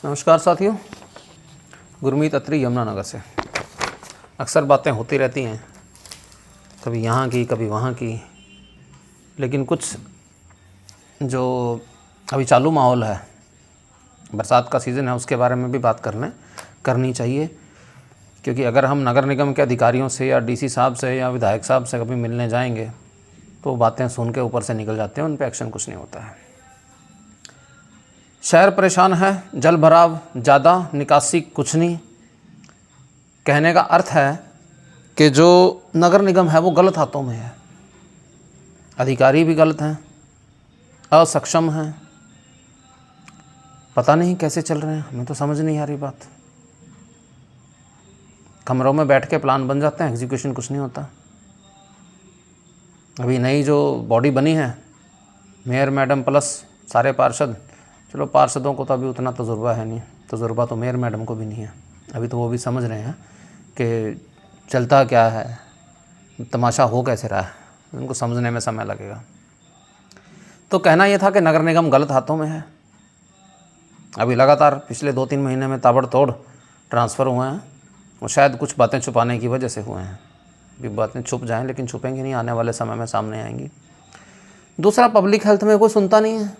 नमस्कार साथियों, गुरमीत अत्री यमुनानगर से। अक्सर बातें होती रहती हैं, कभी यहाँ की कभी वहाँ की, लेकिन कुछ जो अभी चालू माहौल है, बरसात का सीज़न है, उसके बारे में भी बात करनी चाहिए। क्योंकि अगर हम नगर निगम के अधिकारियों से या डीसी साहब से या विधायक साहब से कभी मिलने जाएंगे तो बातें सुन के ऊपर से निकल जाते हैं, उन पे एक्शन कुछ नहीं होता है। शहर परेशान है, जल भराव ज़्यादा, निकासी कुछ नहीं। कहने का अर्थ है कि जो नगर निगम है वो गलत हाथों में है, अधिकारी भी गलत हैं, असक्षम हैं, पता नहीं कैसे चल रहे हैं, हमें तो समझ नहीं आ रही बात। कमरों में बैठ के प्लान बन जाते हैं, एग्जीक्यूशन कुछ नहीं होता। अभी नई जो बॉडी बनी है, मेयर मैडम प्लस सारे पार्षद, चलो पार्षदों को तो अभी उतना तजुर्बा है नहीं, तजुर्बा तो मेयर मैडम को भी नहीं है। अभी तो वो भी समझ रहे हैं कि चलता क्या है, तमाशा हो कैसे रहा है, उनको समझने में समय लगेगा। तो कहना ये था कि नगर निगम गलत हाथों में है। अभी लगातार पिछले 2-3 महीने में ताबड़तोड़ ट्रांसफ़र हुए हैं, और शायद कुछ बातें छुपाने की वजह से हुए हैं। भी बातें छुप जाएं, लेकिन छुपेंगी नहीं, आने वाले समय में सामने आएंगी। दूसरा, पब्लिक हेल्थ में कोई सुनता नहीं है।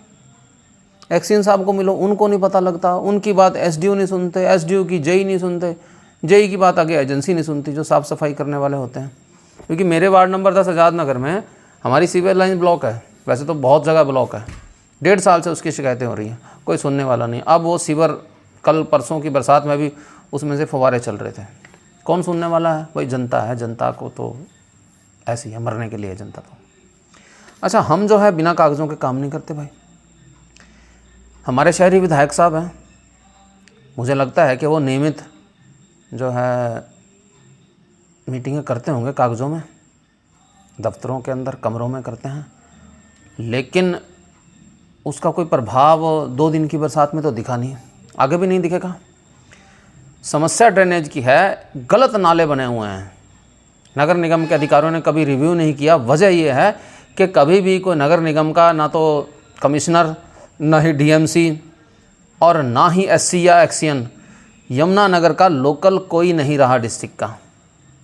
एक्सीन साहब को मिलो, उनको नहीं पता लगता, उनकी बात एसडीओ नहीं सुनते, एसडीओ की जेई नहीं सुनते, जेई की बात आगे एजेंसी नहीं सुनती जो साफ़ सफाई करने वाले होते हैं। क्योंकि मेरे वार्ड नंबर 10 आज़ाद नगर में हमारी सीवर लाइन ब्लॉक है, वैसे तो बहुत जगह ब्लॉक है, 1.5 साल से उसकी शिकायतें हो रही हैं, कोई सुनने वाला नहीं। अब वो सीवर कल परसों की बरसात में भी उसमें से फव्वारे चल रहे थे, कौन सुनने वाला है? भाई जनता है, जनता को तो ऐसी है, मरने के लिए जनता तो। अच्छा, हम जो है बिना कागज़ों के काम नहीं करते भाई। हमारे शहरी विधायक साहब हैं, मुझे लगता है कि वो नियमित जो है मीटिंगें करते होंगे कागज़ों में, दफ्तरों के अंदर, कमरों में करते हैं, लेकिन उसका कोई प्रभाव 2 दिन की बरसात में तो दिखा नहीं, आगे भी नहीं दिखेगा। समस्या ड्रेनेज की है, गलत नाले बने हुए हैं, नगर निगम के अधिकारियों ने कभी रिव्यू नहीं किया। वजह यह है कि कभी भी कोई नगर निगम का ना तो कमिश्नर, ना ही डीएमसी और ना ही एससी या एक्सीएन यमुनानगर का लोकल कोई नहीं रहा डिस्ट्रिक्ट का,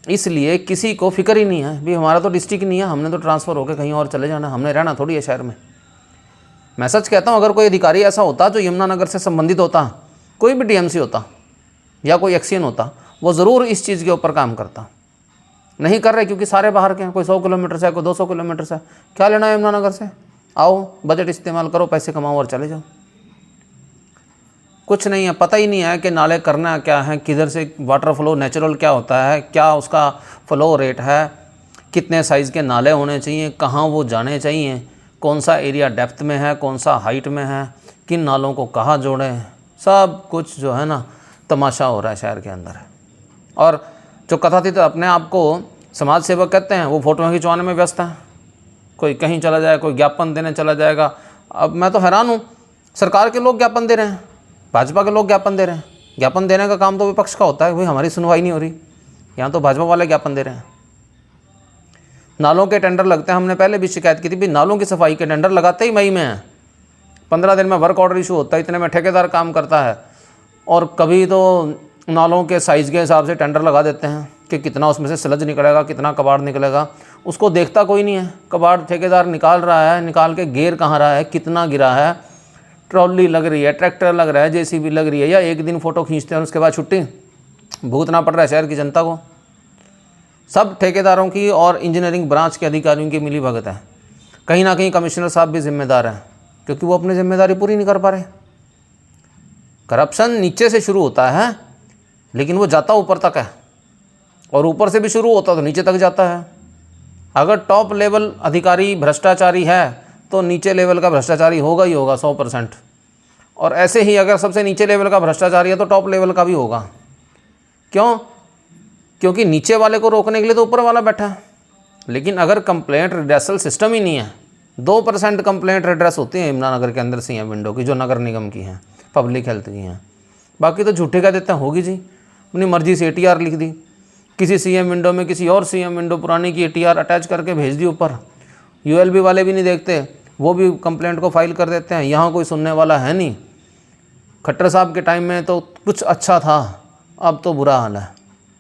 इसलिए किसी को फिक्र ही नहीं है। भी हमारा तो डिस्ट्रिक्ट नहीं है, हमने तो ट्रांसफ़र होकर कहीं और चले जाना, हमने रहना थोड़ी है शहर में। मैं सच कहता हूँ, अगर कोई अधिकारी ऐसा होता जो यमुनानगर से संबंधित होता, कोई भी डीएमसी होता या कोई एक्सीएन होता, वो ज़रूर इस चीज़ के ऊपर काम करता। नहीं कर रहे क्योंकि सारे बाहर के हैं, कोई 100 किलोमीटर से, कोई 200 किलोमीटर से, क्या लेना है यमुनानगर से? आओ, बजट इस्तेमाल करो, पैसे कमाओ और चले जाओ। कुछ नहीं है, पता ही नहीं है कि नाले करना क्या है, किधर से वाटर फ्लो नेचुरल क्या होता है, क्या उसका फ्लो रेट है, कितने साइज़ के नाले होने चाहिए, कहाँ वो जाने चाहिए, कौन सा एरिया डेप्थ में है, कौन सा हाइट में है, किन नालों को कहाँ जोड़ें, सब कुछ जो है ना तमाशा हो रहा है शहर के अंदर। और जो कथातीत अपने आप को समाज सेवक कहते हैं, वो फोटो खिंचवाने में व्यस्त हैं। कोई कहीं चला जाए, कोई ज्ञापन देने चला जाएगा। अब मैं तो हैरान हूँ, सरकार के लोग ज्ञापन दे रहे हैं, भाजपा के लोग ज्ञापन दे रहे हैं। ज्ञापन देने का काम तो विपक्ष का होता है, भाई हमारी सुनवाई नहीं हो रही, यहाँ तो भाजपा वाले ज्ञापन दे रहे हैं। नालों के टेंडर लगते हैं, हमने पहले भी शिकायत की थी, भाई नालों की सफाई के टेंडर लगाते ही मई में हैं, 15 दिन में वर्क ऑर्डर इशू होता है, इतने में ठेकेदार काम करता है। और कभी तो नालों के साइज़ के हिसाब से टेंडर लगा देते हैं कि कितना उसमें से स्लज निकलेगा, कितना कबाड़ निकलेगा, उसको देखता कोई नहीं है। कबाड़ ठेकेदार निकाल रहा है, निकाल के गिर कहाँ रहा है, कितना गिरा है, ट्रॉली लग रही है, ट्रैक्टर लग रहा है, जेसीबी लग रही है, या एक दिन फ़ोटो खींचते हैं और उसके बाद छुट्टी, भुगतना पड़ रहा है शहर की जनता को। सब ठेकेदारों की और इंजीनियरिंग ब्रांच के अधिकारियों की मिली भगत है। कहीं ना कहीं कमिश्नर साहब भी जिम्मेदार हैं, क्योंकि वो अपनी जिम्मेदारी पूरी नहीं कर पा रहे। करप्शन नीचे से शुरू होता है, लेकिन वो जाता ऊपर तक है, और ऊपर से भी शुरू होता तो नीचे तक जाता है। अगर टॉप लेवल अधिकारी भ्रष्टाचारी है तो नीचे लेवल का भ्रष्टाचारी होगा ही होगा 100%। और ऐसे ही अगर सबसे नीचे लेवल का भ्रष्टाचारी है तो टॉप लेवल का भी होगा। क्यों? क्योंकि नीचे वाले को रोकने के लिए तो ऊपर वाला बैठा है। लेकिन अगर कंप्लेंट रिड्रेसल सिस्टम ही नहीं है, 2% कंप्लेंट रिड्रेस होती है यमुनानगर के अंदर सीएम विंडो की, जो नगर निगम की हैं, पब्लिक हेल्थ की हैं, बाकी तो झूठे कह देते हैं होगी जी, अपनी मर्जी से ATR लिख दी, किसी सीएम विंडो में किसी और सीएम विंडो पुरानी की ATR अटैच करके भेज दी ऊपर। ULB वाले भी नहीं देखते, वो भी कंप्लेंट को फाइल कर देते हैं, यहाँ कोई सुनने वाला है नहीं। खट्टर साहब के टाइम में तो कुछ अच्छा था, अब तो बुरा हाल है।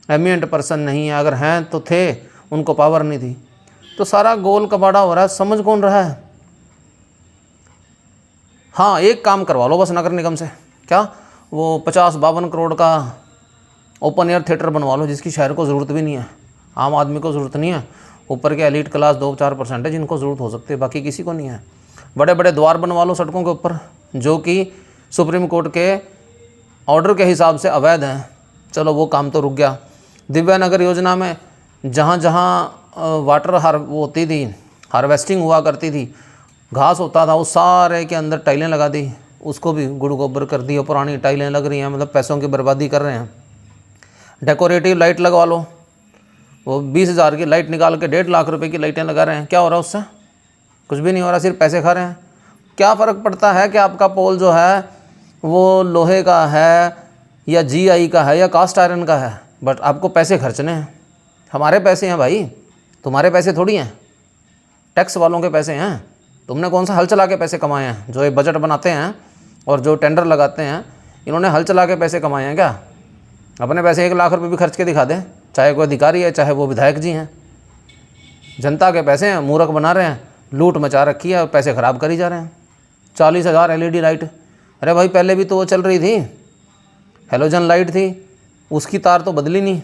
एमिएंट पर्सन नहीं है, अगर हैं तो थे, उनको पावर नहीं थी। तो सारा गोल कबाड़ा हो रहा है, समझ कौन रहा है। हाँ, एक काम करवा लो बस नगर निगम से, क्या वो 50-52 करोड़ का ओपन एयर थिएटर बनवा लो, जिसकी शहर को ज़रूरत भी नहीं है, आम आदमी को ज़रूरत नहीं है। ऊपर के एलीट क्लास 2-4% है जिनको ज़रूरत हो सकती है, बाकी किसी को नहीं है। बड़े बड़े द्वार बनवा लो सड़कों के ऊपर, जो कि सुप्रीम कोर्ट के ऑर्डर के हिसाब से अवैध हैं। चलो वो काम तो रुक गया। दिव्या नगर योजना में जहाँ जहाँ वाटर वो होती थी, हार्वेस्टिंग हुआ करती थी, घास होता था, उस सारे के अंदर टाइलें लगा दी, उसको भी गुड़ गोबर कर दिया, पुरानी टाइलें लग रही हैं, मतलब पैसों की बर्बादी कर रहे हैं। डेकोरेटिव लाइट लगवा लो, वो 20,000 की लाइट निकाल के 1.5 लाख रुपए की लाइटें लगा रहे हैं, क्या हो रहा है उससे? कुछ भी नहीं हो रहा, सिर्फ पैसे खा रहे हैं। क्या फ़र्क पड़ता है कि आपका पोल जो है वो लोहे का है या GI का है या कास्ट आयरन का है, बट आपको पैसे खर्चने हैं। हमारे पैसे हैं भाई, तुम्हारे पैसे थोड़ी हैं, टैक्स वालों के पैसे हैं। तुमने कौन सा हल चला के पैसे कमाए हैं? जो ये बजट बनाते हैं और जो टेंडर लगाते हैं, इन्होंने हल चला के पैसे कमाए हैं क्या? अपने पैसे 1 लाख रुपए भी खर्च के दिखा दें, चाहे कोई अधिकारी है चाहे वो विधायक जी हैं। जनता के पैसे हैं, मूर्ख बना रहे हैं, लूट मचा रखी है, पैसे ख़राब करी जा रहे हैं। 40,000 LED लाइट, अरे भाई पहले भी तो वो चल रही थी, हेलोजन लाइट थी, उसकी तार तो बदली नहीं।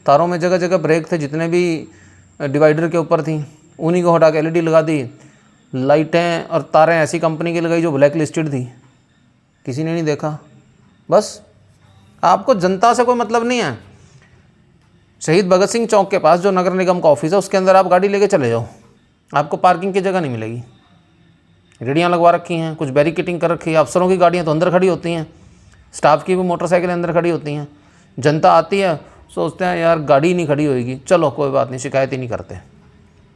तारों में जगह जगह ब्रेक थे, जितने भी डिवाइडर के ऊपर थी उन्हीं को हटा के LED लगा दी। लाइटें और तारें ऐसी कंपनी की लगाई जो ब्लैक लिस्टेड थी, किसी ने नहीं देखा। बस आपको जनता से कोई मतलब नहीं है। शहीद भगत सिंह चौक के पास जो नगर निगम का ऑफिस है, उसके अंदर आप गाड़ी लेके चले जाओ, आपको पार्किंग की जगह नहीं मिलेगी। रेडियाँ लगवा रखी हैं, कुछ बैरिकेटिंग कर रखी है, अफसरों की गाड़ियाँ तो अंदर खड़ी होती हैं, स्टाफ की भी मोटरसाइकिलें अंदर खड़ी होती हैं। जनता आती है, सोचते हैं यार गाड़ी नहीं खड़ी होएगी, चलो कोई बात नहीं, शिकायत ही नहीं करते।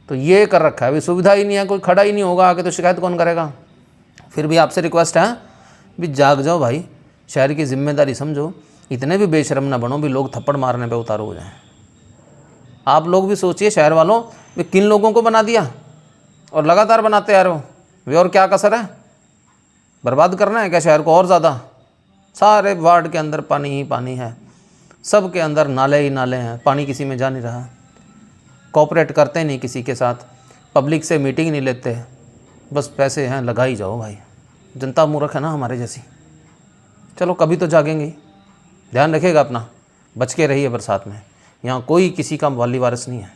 तो ये कर रखा है, अभी सुविधा ही नहीं है, कोई खड़ा ही नहीं होगा आके तो शिकायत कौन करेगा। फिर भी आपसे रिक्वेस्ट है भी जाग जाओ भाई, शहर की जिम्मेदारी समझो, इतने भी बेशर्म ना बनो भी लोग थप्पड़ मारने पे उतारू हो जाएं। आप लोग भी सोचिए शहर वालों, भी किन लोगों को बना दिया और लगातार बनाते आ रहे हो, वे और क्या कसर है? बर्बाद करना है क्या शहर को और ज़्यादा? सारे वार्ड के अंदर पानी ही पानी है, सब के अंदर नाले ही नाले हैं, पानी किसी में जा नहीं रहा। कोऑपरेट करते नहीं किसी के साथ, पब्लिक से मीटिंग नहीं लेते, बस पैसे हैं लगा ही जाओ भाई। जनता मूर्ख है ना हमारे जैसी। चलो कभी तो जागेंगे। ध्यान रखिएगा अपना, बच के रहिए बरसात में, यहाँ कोई किसी का वाली वारिस नहीं है।